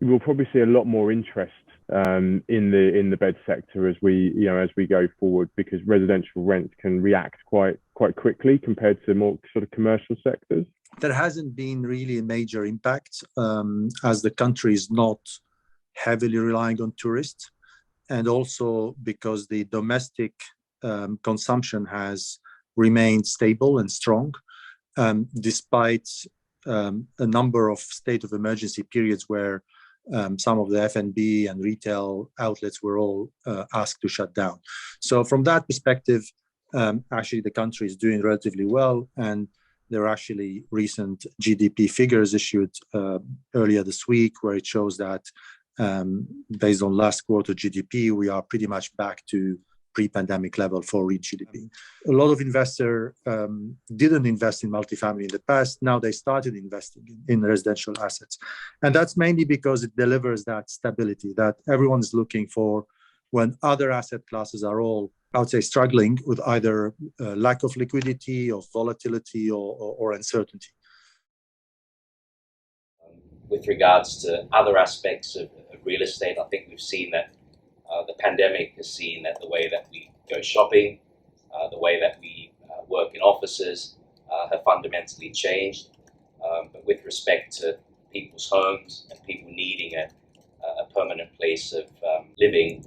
we'll probably see a lot more interest in the bed sector as we go forward, because residential rent can react quite quickly compared to more sort of commercial sectors. There hasn't been really a major impact as the country is not heavily relying on tourists, and also because the domestic consumption has remained stable and strong despite a number of state of emergency periods where some of the F&B and retail outlets were all asked to shut down. So from that perspective, actually the country is doing relatively well, and there are actually recent GDP figures issued earlier this week where it shows that based on last quarter GDP, we are pretty much back to pre-pandemic level for REIT GDP. A lot of investors didn't invest in multifamily in the past. Now they started investing in residential assets. And that's mainly because it delivers that stability that everyone's looking for when other asset classes are all, I would say, struggling with either lack of liquidity or volatility or uncertainty. With regards to other aspects of real estate, I think we've seen that the pandemic has seen that the way that we go shopping, the way that we work in offices have fundamentally changed. But with respect to people's homes and people needing a permanent place of living,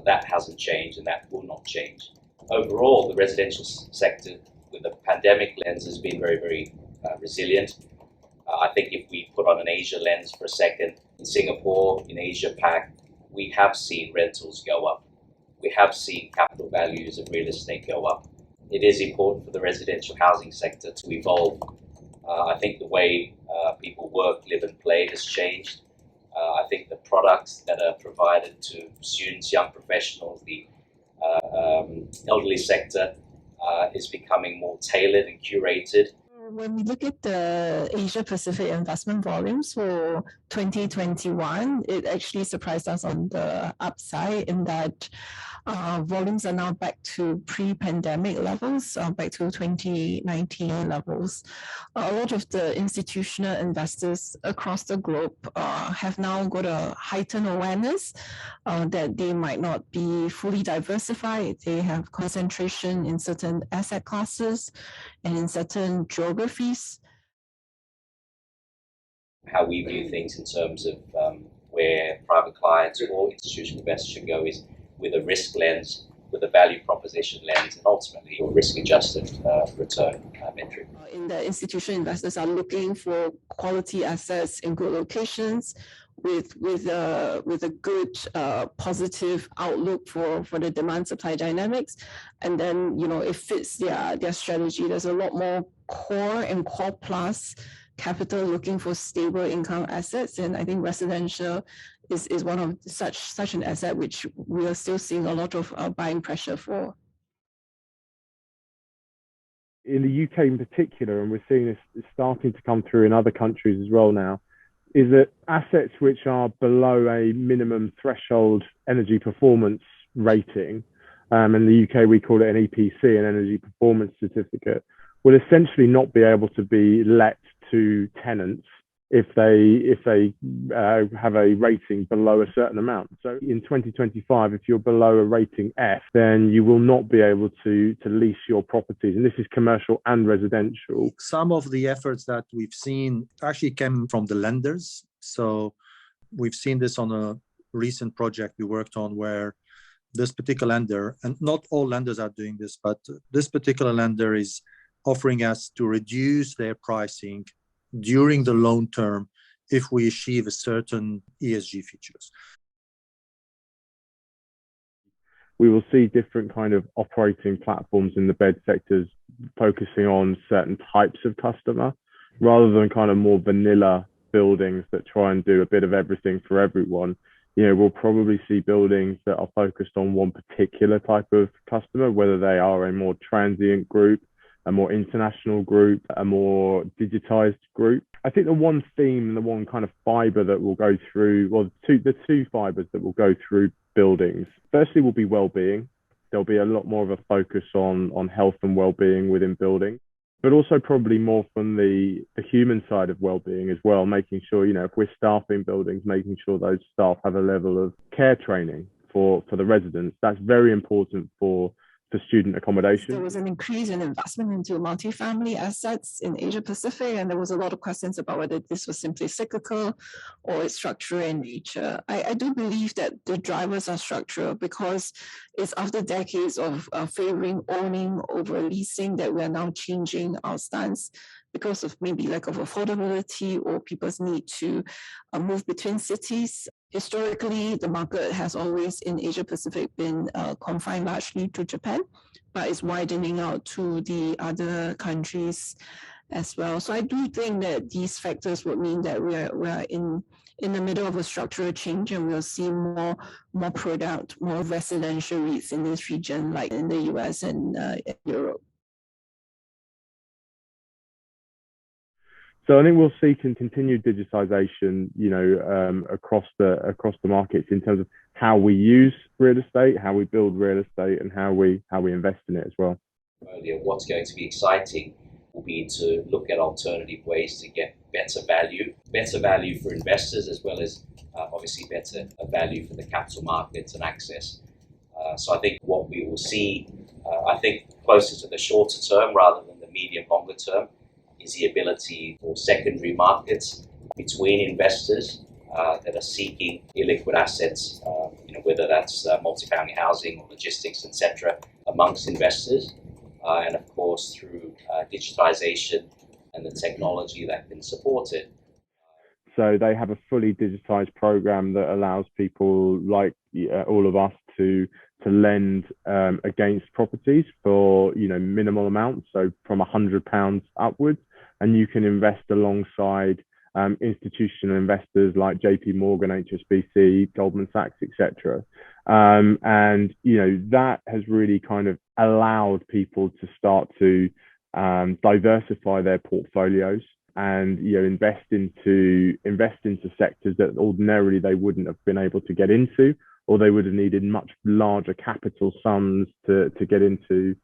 that hasn't changed and that will not change. Overall, the residential sector with the pandemic lens has been very, very resilient. I think if we put on an Asia lens for a second, in Singapore, in Asia-Pac, we have seen rentals go up. We have seen capital values of real estate go up. It is important for the residential housing sector to evolve. I think the way people work, live and play has changed. I think the products that are provided to students, young professionals, the elderly sector is becoming more tailored and curated. When we look at the Asia Pacific investment volumes for 2021, it actually surprised us on the upside in that volumes are now back to pre-pandemic levels, back to 2019 levels. A lot of the institutional investors across the globe have now got a heightened awareness that they might not be fully diversified. They have concentration in certain asset classes and in certain geographies. How we view things in terms of where private clients or institutional investors should go is with a risk lens, with a value proposition lens, and ultimately a risk-adjusted return metric. In the institutional investors are looking for quality assets in good locations with a good positive outlook for the demand supply dynamics, and then it fits their strategy. There's a lot more core and core plus capital looking for stable income assets, and I think residential is one of such an asset which we are still seeing a lot of buying pressure for. In the UK in particular, and we're seeing this starting to come through in other countries as well now, is that assets which are below a minimum threshold energy performance rating, in the UK we call it an EPC, an energy performance certificate, will essentially not be able to be let to tenants if they have a rating below a certain amount. So in 2025, if you're below a rating F, then you will not be able to lease your properties. And this is commercial and residential. Some of the efforts that we've seen actually came from the lenders. So we've seen this on a recent project we worked on where this particular lender, and not all lenders are doing this, but this particular lender is offering us to reduce their pricing during the loan term if we achieve a certain ESG features. We will see different kind of operating platforms in the bed sectors focusing on certain types of customer rather than kind of more vanilla buildings that try and do a bit of everything for everyone. We'll probably see buildings that are focused on one particular type of customer, whether they are a more transient group, a more international group, a more digitized group. I think the one theme, the one kind of fiber that will go through, well, the two fibers that will go through buildings, firstly will be well-being. There'll be a lot more of a focus on health and well-being within buildings. but also probably more from the human side of well-being as well, making sure, if we're staffing buildings, making sure those staff have a level of care training for the residents. That's very important for student accommodation. There was an increase in investment into multifamily assets in Asia Pacific, and there was a lot of questions about whether this was simply cyclical or it's structural in nature. I do believe that the drivers are structural because it's after decades of favoring owning over leasing that we are now changing our stance because of maybe lack of affordability or people's need to move between cities. Historically, the market has always in Asia Pacific been confined largely to Japan, but it's widening out to the other countries as well. So I do think that these factors would mean that we are in the middle of a structural change, and we'll see more product, more residential REITs in this region, like in the US and Europe. So I think we'll see continued digitization, across the markets in terms of how we use real estate, how we build real estate, and how we invest in it as well. Earlier, what's going to be exciting will be to look at alternative ways to get better value for investors, as well as obviously better value for the capital markets and access. So I think what we will see, I think closer to the shorter term rather than the medium longer term, is the ability for secondary markets between investors that are seeking illiquid assets, whether that's multifamily housing or logistics, etc., amongst investors, and of course through digitization and the technology that can support it. So they have a fully digitized program that allows people like all of us to lend against properties for minimal amounts, so from £100 upwards, and you can invest alongside institutional investors like JP Morgan, HSBC, Goldman Sachs, etc. And that has really kind of allowed people to start to diversify their portfolios and invest into sectors that ordinarily they wouldn't have been able to get into, or they would have needed much larger capital sums to get into,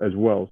as well.